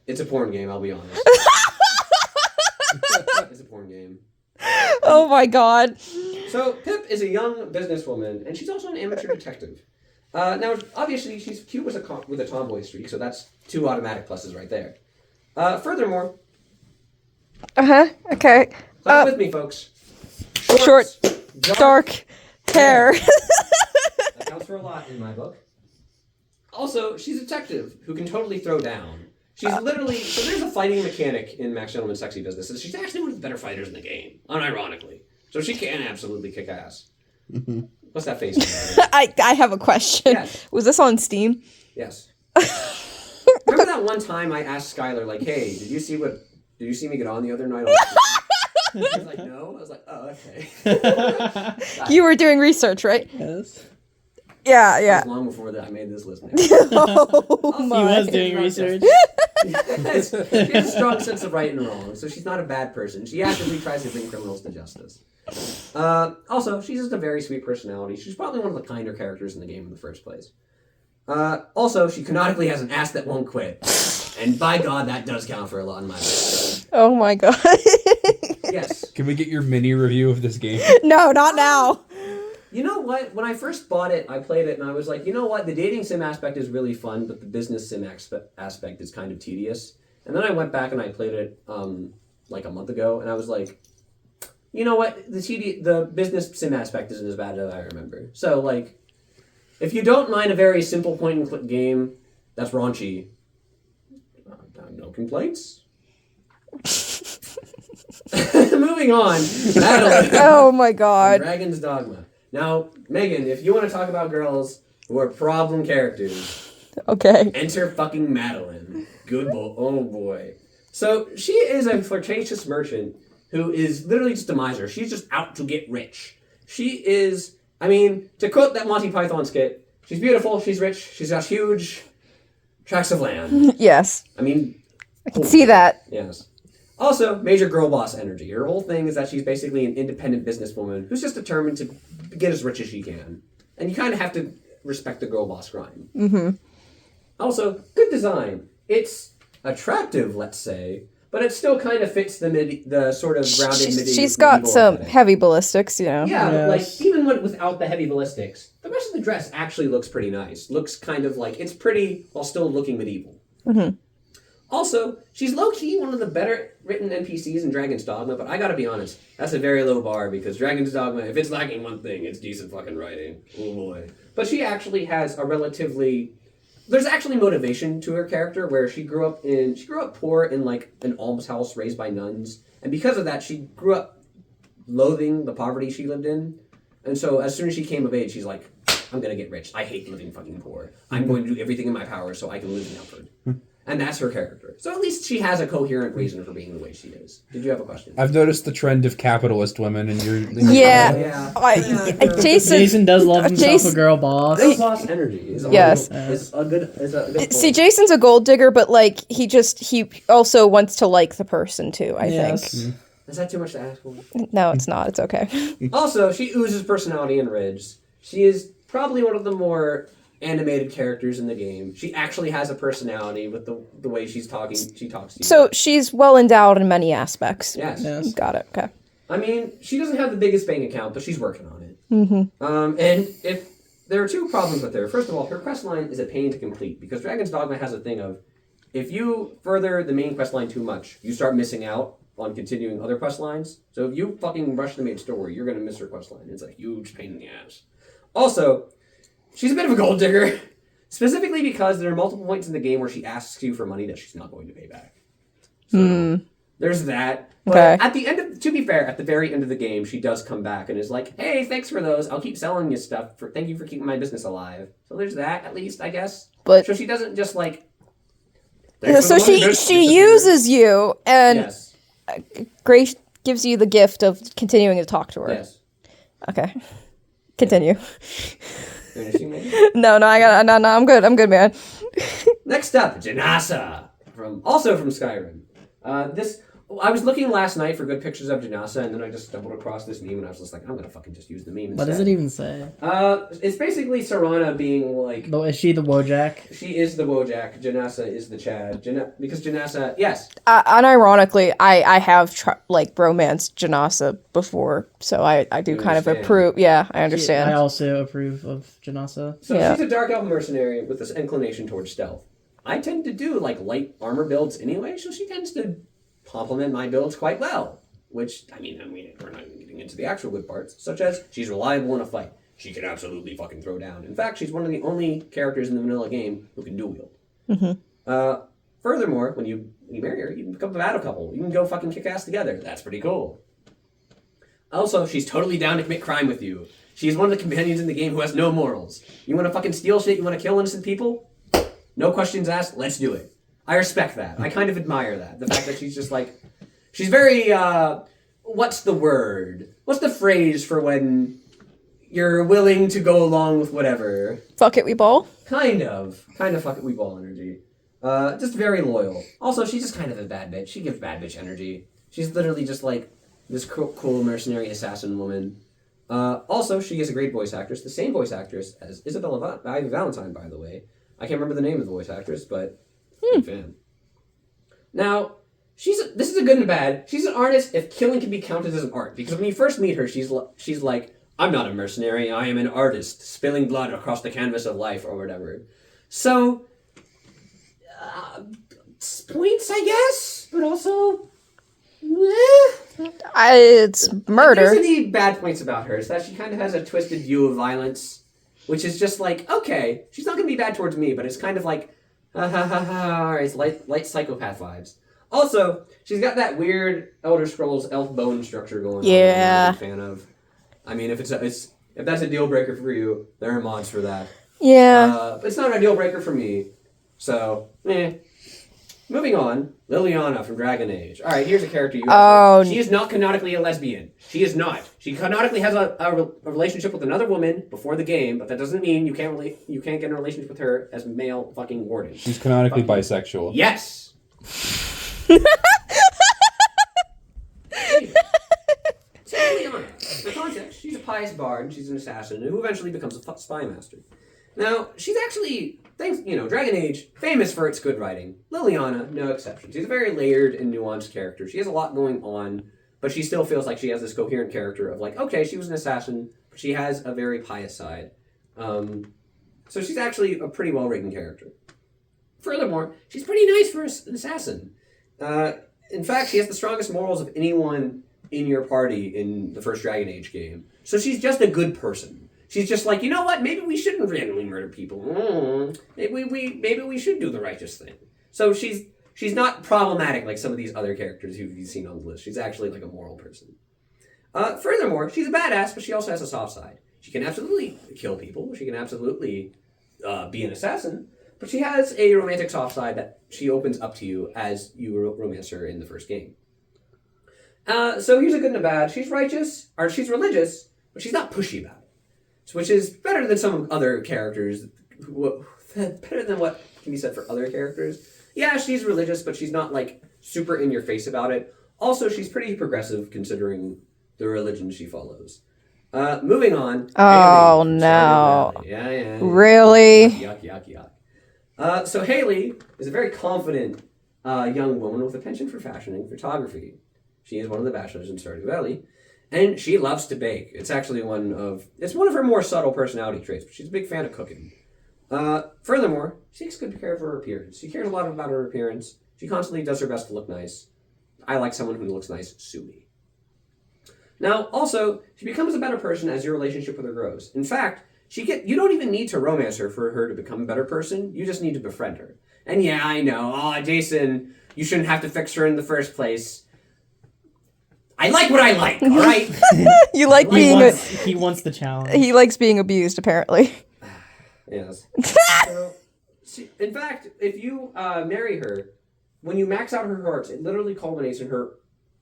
It's a porn game, I'll be honest. It's a porn game. Oh my god. So, Pip is a young businesswoman, and she's also an amateur detective. Now, obviously, she's cute with a tomboy streak, so that's 2 automatic pluses right there. Furthermore, Okay. clap with me, folks. Short, dark hair. That counts for a lot in my book. Also, she's a detective who can totally throw down. She's literally... So there's a fighting mechanic in Max Gentleman's Sexy Business. She's actually one of the better fighters in the game, unironically. So she can absolutely kick ass. What's that face? I have a question. Yes. Was this on Steam? Yes. Remember that one time I asked Skylar, like, hey, did you see me get on the other night? I was like, no. I was like, oh, okay. You were doing research, right? Yes. Yeah, It yeah. was long before that I made this list. Oh He my. was doing research. She has a strong sense of right and wrong, so she's not a bad person. She actively tries to bring criminals to justice. Also, she's just a very sweet personality. She's probably one of the kinder characters in the game in the first place. Also, she canonically has an ass that won't quit. And by God, that does count for a lot in my book. Oh my god. Yes. Can we get your mini review of this game? No, not now. You know what? When I first bought it, I played it, and I was like, you know what? The dating sim aspect is really fun, but the business sim aspect is kind of tedious. And then I went back and I played it like a month ago, and I was like, you know what? The business sim aspect isn't as bad as I remember. So, like, if you don't mind a very simple point-and-click game that's raunchy, no complaints. Moving on. Madeline. Oh my god. Dragon's Dogma. Now, Megan, if you want to talk about girls who are problem characters, Okay. enter fucking Madeline. Good boy. Oh boy. So, she is a flirtatious merchant who is literally just a miser. She's just out to get rich. She is, I mean, to quote that Monty Python skit, she's beautiful, she's rich, she's got huge tracts of land. Yes. I mean, I can see that. yes. Also, major girl boss energy. Her whole thing is that she's basically an independent businesswoman who's just determined to get as rich as she can. And you kind of have to respect the girl boss grind. Mm-hmm. Also, good design. It's attractive, let's say, but it still kind of fits the sort of grounded medieval. She's got medieval some aesthetic. heavy ballistics, you know. Yeah, but like Yes. even without the heavy ballistics, the rest of the dress actually looks pretty nice. Looks kind of like it's pretty while still looking medieval. Mm-hmm. Also, she's low-key one of the better written NPCs in Dragon's Dogma, but I gotta be honest, that's a very low bar because Dragon's Dogma, if it's lacking one thing, it's decent fucking writing. Oh boy. But she actually has a relatively... There's actually motivation to her character where she grew up poor in like an almshouse raised by nuns, and because of that, she grew up loathing the poverty she lived in. And so as soon as she came of age, she's like, I'm gonna get rich. I hate living fucking poor. I'm going to do everything in my power so I can live in Alfred. And that's her character. So at least she has a coherent reason for being the way she is. Did you have a question? I've noticed the trend of capitalist women, and you're Yeah. Yeah. Jason does love himself Jason- a girl boss. Girl boss energy is Yes. a good See, Jason's a gold digger, but like he also wants to like the person too, I Yes. think. Is that too much to ask for? No, it's not. It's okay. Also, she oozes personality and ridge. She is probably one of the more animated characters in the game. She actually has a personality with the way she's talking. She talks to you. So she's well endowed in many aspects. Yes. Yes. Got it. Okay. I mean, she doesn't have the biggest bank account, but she's working on it. Mm-hmm. And if there are 2 problems with her. First of all, her quest line is a pain to complete because Dragon's Dogma has a thing of if you further the main quest line too much, you start missing out on continuing other quest lines. So if you fucking rush the main story, you're gonna miss her quest line. It's a huge pain in the ass. Also, she's a bit of a gold digger, specifically because there are multiple points in the game where she asks you for money that she's not going to pay back. So there's that. But Okay. at the end of, to be fair, at the very end of the game, she does come back and is like, "Hey, thanks for those. I'll keep selling you stuff. Thank you for keeping my business alive." So there's that, at least, I guess. But So she doesn't just like. so she uses you, and Yes. Grace gives you the gift of continuing to talk to her. Yes. Okay. Continue. Finishing me? No, I'm good, man. Next up, Janasa, also from Skyrim. I was looking last night for good pictures of Janasa, and then I just stumbled across this meme, and I was just like, I'm gonna fucking just use the meme instead. What does it even say? It's basically Serana being like... Is she the Wojak? She is the Wojak. Janasa is the Chad. Because Janasa, yes. Unironically, I have romanced Janasa before, so I do You kind understand. of approve. Yeah, I understand. I also approve of Janasa. So Yeah. she's a dark elf mercenary with this inclination towards stealth. I tend to do light armor builds anyway, so she tends to complement my builds quite well. Which, we're not even getting into the actual good parts, such as she's reliable in a fight. She can absolutely fucking throw down. In fact, she's one of the only characters in the vanilla game who can dual wield. Mm-hmm. Furthermore, when you marry her, you can become a battle couple. You can go fucking kick ass together. That's pretty cool. Also, she's totally down to commit crime with you. She's one of the companions in the game who has no morals. You want to fucking steal shit? You want to kill innocent people? No questions asked. Let's do it. I respect that. I kind of admire that. The fact that she's just she's very, what's the word? What's the phrase for when you're willing to go along with whatever? Fuck it, we ball. Kind of fuck it, we ball energy. Just very loyal. Also, she's just kind of a bad bitch. She gives bad bitch energy. She's literally just this cool mercenary assassin woman. Also, she is a great voice actress. The same voice actress as Isabella Valentine, by the way. I can't remember the name of the voice actress, but big fan. Now, this is a good and a bad. She's an artist if killing can be counted as an art. Because when you first meet her, she's like, I'm not a mercenary, I am an artist, spilling blood across the canvas of life, or whatever. So, points, I guess, but also, It's murder. There's any bad points about her is that she kind of has a twisted view of violence, which is just okay, she's not going to be bad towards me, but it's kind of it's light psychopath vibes. Also, she's got that weird Elder Scrolls elf bone structure going on. Yeah. I'm not a big fan of. If that's a deal breaker for you, there are mods for that. Yeah. But it's not a deal breaker for me. So, Moving on, Liliana from Dragon Age. All right, here's a character you. She is not canonically a lesbian. She is not. She canonically has a relationship with another woman before the game, but that doesn't mean you can't get in a relationship with her as male fucking warden. She's canonically bisexual. Yes. So Liliana, for context, she's a pious bard, and she's an assassin who eventually becomes a spy master. Now, she's actually, Dragon Age, famous for its good writing. Liliana, no exception. She's a very layered and nuanced character. She has a lot going on, but she still feels like she has this coherent character of okay, she was an assassin, but she has a very pious side. So she's actually a pretty well-written character. Furthermore, she's pretty nice for an assassin. In fact, she has the strongest morals of anyone in your party in the first Dragon Age game. So she's just a good person. She's just you know what? Maybe we shouldn't randomly murder people. Maybe we should do the righteous thing. So she's not problematic like some of these other characters who you've seen on the list. She's actually a moral person. Furthermore, she's a badass, but she also has a soft side. She can absolutely kill people. She can absolutely be an assassin. But she has a romantic soft side that she opens up to you as you romance her in the first game. So here's a good and a bad. She's righteous, or she's religious, but she's not pushy about it. Which is better than some other characters. Better than what can be said for other characters. Yeah, she's religious, but she's not super in your face about it. Also, she's pretty progressive considering the religion she follows. Moving on. Oh, Haley, no. Yeah. Really? Yuck. So Haley is a very confident young woman with a penchant for fashion and photography. She is one of the bachelors in Stardew Valley. And she loves to bake. It's actually one of her more subtle personality traits, but she's a big fan of cooking. Furthermore, she takes good care of her appearance. She cares a lot about her appearance. She constantly does her best to look nice. I like someone who looks nice. Sue me. Now, also, she becomes a better person as your relationship with her grows. In fact, you don't even need to romance her for her to become a better person. You just need to befriend her. And yeah, I know. Jason, you shouldn't have to fix her in the first place. I like what I like, all right? You like He wants the challenge. He likes being abused, apparently. Yes. In fact, if you marry her, when you max out her hearts, it literally culminates in her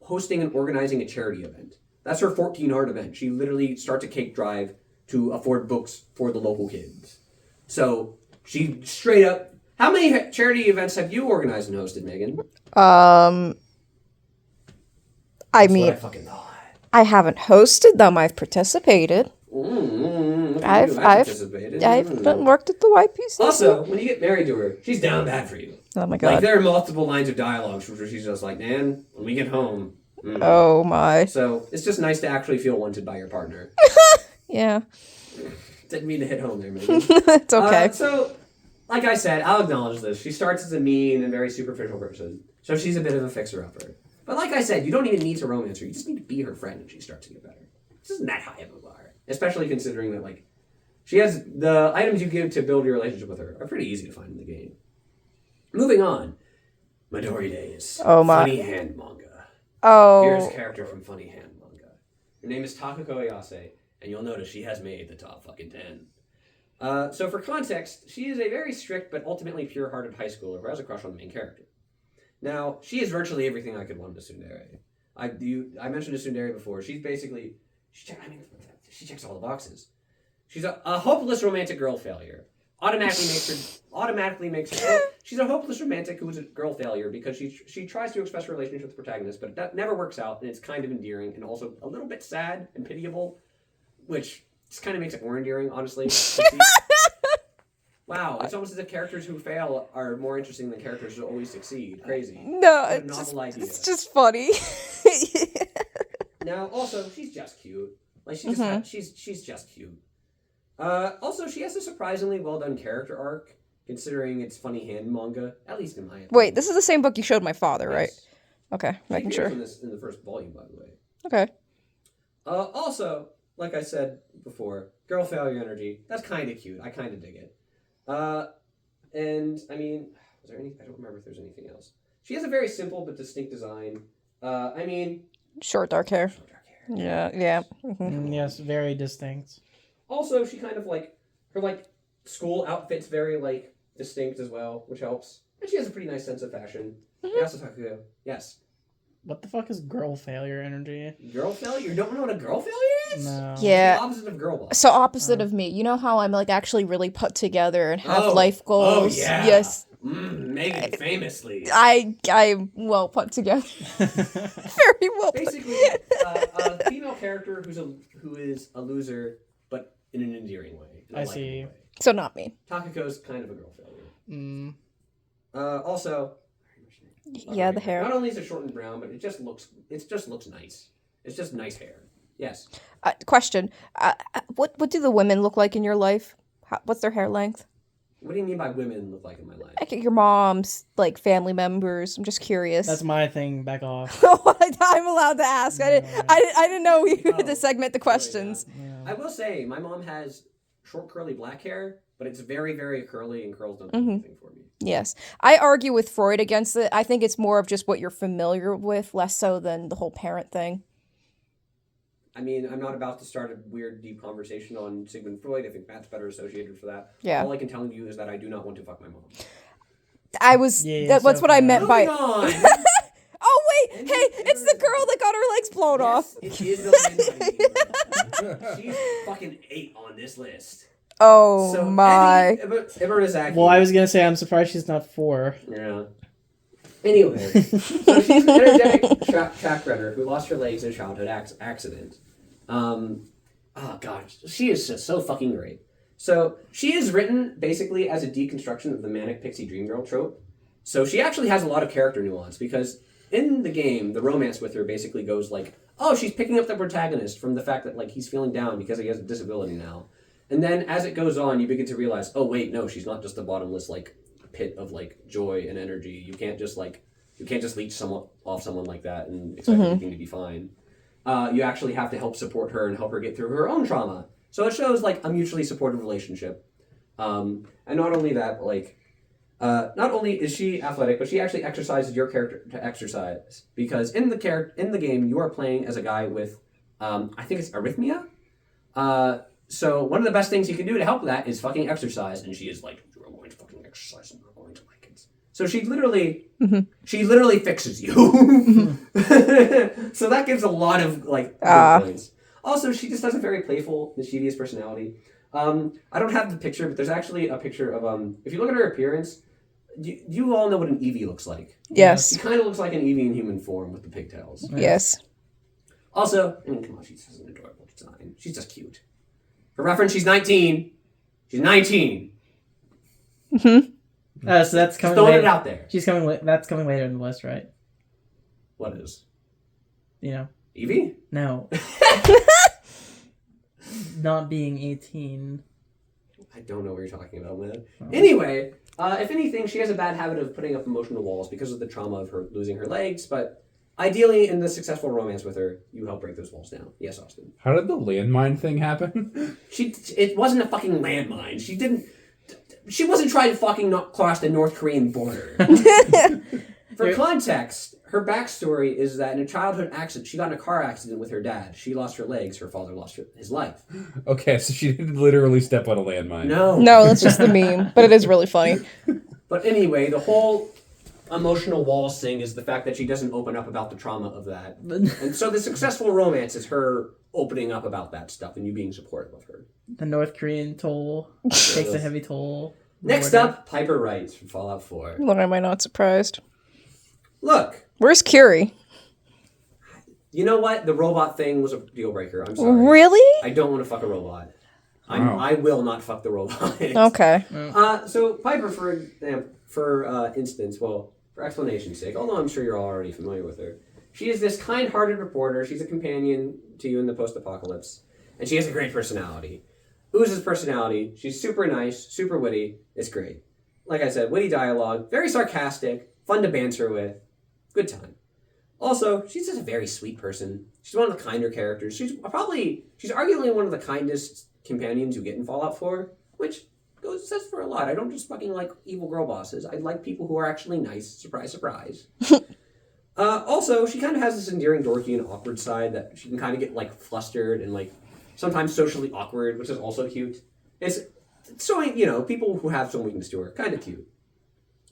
hosting and organizing a charity event. That's her 14 heart event. She literally starts a cake drive to afford books for the local kids. So she straight up. How many charity events have you organized and hosted, Megan? I That's mean, what I fucking thought. I haven't hosted them. I've participated. I've worked at the YPC. Also, when you get married to her, she's down bad for you. Oh my god. Like, there are multiple lines of dialogues where she's just like, Nan, when we get home. Oh my. So, it's just nice to actually feel wanted by your partner. Yeah. Didn't mean to hit home there, Megan. It's okay. So, like I said, I'll acknowledge this. She starts as a mean and very superficial person. So she's a bit of a fixer-upper. But like I said, you don't even need to romance her. You just need to be her friend and she starts to get better. This isn't that high of a bar. Especially considering that, like, she has the items you give to build your relationship with her are pretty easy to find in the game. Moving on. Midori Days. Oh my. Funny Hand Manga. Oh. Here's a character from Funny Hand Manga. Her name is Takako Ayase, and you'll notice she has made the top fucking 10. So for context, she is a very strict but ultimately pure-hearted high schooler who has a crush on the main character. Now, she is virtually everything I could want in a tsundere. I mentioned a tsundere before. She's basically... She checks all the boxes. She's a hopeless romantic girl failure. Automatically makes her... She's a hopeless romantic who is a girl failure because she tries to express her relationship with the protagonist, but that never works out, and it's kind of endearing and also a little bit sad and pitiable, which just kind of makes it more endearing, honestly. Wow, it's almost as if characters who fail are more interesting than characters who always succeed. Crazy. No, What a novel idea. it's just funny. Now, also, she's just cute. Like she's just cute. Also, she has a surprisingly well done character arc, considering it's Funny Hand Manga. At least in my opinion. Wait, this is the same book you showed my father, right? Yes. Okay, making sure. In the first volume, by the way. Okay. Also, like I said before, girl failure energy. That's kind of cute. I kind of dig it. And I mean, was there any? I don't remember if there's anything else. She has a very simple but distinct design. Short dark hair. Short dark hair. Yeah. Yes, very distinct. Also, she kind of her school outfit's very distinct as well, which helps. And she has a pretty nice sense of fashion. Yes, Takuya. Yes. What the fuck is girl failure energy? Girl failure? You don't know what a girl failure is? No. Yeah. It's the opposite of girl boss. So opposite of me. You know how I'm actually really put together and have life goals? Oh, yeah. Yes. Megan, famously. I'm well put together. Very well put. Basically, a female character who is a loser, but in an endearing way. I see. Way. So not me. Takuko's kind of a girl failure. Yeah, the hair. Not only is it short and brown, but it just looks nice. It's just nice hair. Yes. Question. What do the women look like in your life? What's their hair length? What do you mean by women look like in my life? Like your mom's, family members. I'm just curious. That's my thing. Back off. I'm allowed to ask. I didn't know we had to segment the questions. Yeah. I will say, my mom has short curly black hair, but it's very, very curly, and curls don't do anything for me. Yes. I argue with Freud against it. I think it's more of just what you're familiar with, less so than the whole parent thing. I mean, I'm not about to start a weird, deep conversation on Sigmund Freud. I think Matt's better associated for that. Yeah. All I can tell you is that I do not want to fuck my mom. That's what I meant by... Moving on! Oh, wait! Hey, it's the girl that got her legs blown off. It is the Lin. She's fucking 8 on this list. Oh, So, my. Ibarazaki. Well, I was gonna say I'm surprised she's not 4. Yeah. Anyway, so she's an energetic track runner who lost her legs in a childhood accident. Oh god, she is just so fucking great. So she is written basically as a deconstruction of the manic pixie dream girl trope. So she actually has a lot of character nuance because in the game, the romance with her basically goes oh, she's picking up the protagonist from the fact that he's feeling down because he has a disability now. And then as it goes on, you begin to realize, oh wait, no, she's not just a bottomless pit of joy and energy. You can't just leech someone off someone like that and expect everything to be fine. You actually have to help support her and help her get through her own trauma. So it shows a mutually supportive relationship. And not only that, not only is she athletic, but she actually exercises your character to exercise because in the game you are playing as a guy with I think it's arrhythmia. So one of the best things you can do to help that is fucking exercise, and she is you're going to fucking exercise and you're going to like it. So she literally fixes you. So that gives a lot of good points. Also, she just has a very playful, mischievous personality. I don't have the picture, but there's actually a picture of if you look at her appearance, you all know what an Eevee looks like. Yes. She kind of looks like an Eevee in human form with the pigtails. Yes. Also, I mean, come on, she has an adorable design. She's just cute. For reference, she's 19. She's 19. So that's coming. Throwing later. it out there. She's coming. That's coming later in the list, right? What is? You know. Eevee? No. Not being 18. I don't know what you're talking about, man. Oh. Anyway, if anything, she has a bad habit of putting up emotional walls because of the trauma of her losing her legs, but ideally, in the successful romance with her, you help break those walls down. Yes, Austin. How did the landmine thing happen? It wasn't a fucking landmine. She wasn't trying to fucking not cross the North Korean border. For context, her backstory is that in a childhood accident, she got in a car accident with her dad. She lost her legs. Her father lost his life. Okay, so she didn't literally step on a landmine. No, that's just the meme, but it is really funny. But anyway, the whole emotional walls thing is the fact that she doesn't open up about the trauma of that. And so the successful romance is her opening up about that stuff and you being supportive of her. The North Korean toll takes a heavy toll. Next up, Piper Wright from Fallout 4. Why am I not surprised? Look. Where's Curie? You know what? The robot thing was a deal breaker. I'm sorry. Really? I don't want to fuck a robot. Wow. I will not fuck the robot. Okay. So Piper, for instance, well, for explanation's sake, although I'm sure you're already familiar with her, she is this kind-hearted reporter. She's a companion to you in the post-apocalypse, and she has a great personality. Oozes personality. She's super nice, super witty. It's great. Like I said, witty dialogue, very sarcastic, fun to banter with, good time. Also, she's just a very sweet person. She's one of the kinder characters. She's arguably one of the kindest companions you get in Fallout 4, which says for a lot. I don't just fucking like evil girl bosses. I like people who are actually nice. Surprise, surprise. Also, she kind of has this endearing, dorky, and awkward side that she can kind of get like flustered and like sometimes socially awkward, which is also cute. It's showing, people who have some weakness to her, kind of cute.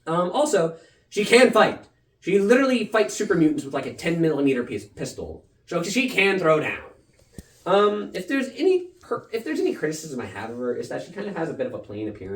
Also, she can fight. She literally fights super mutants with like a 10mm pistol. So she can throw down. If there's any criticism I have of her, is that she kind of has a bit of a plain appearance.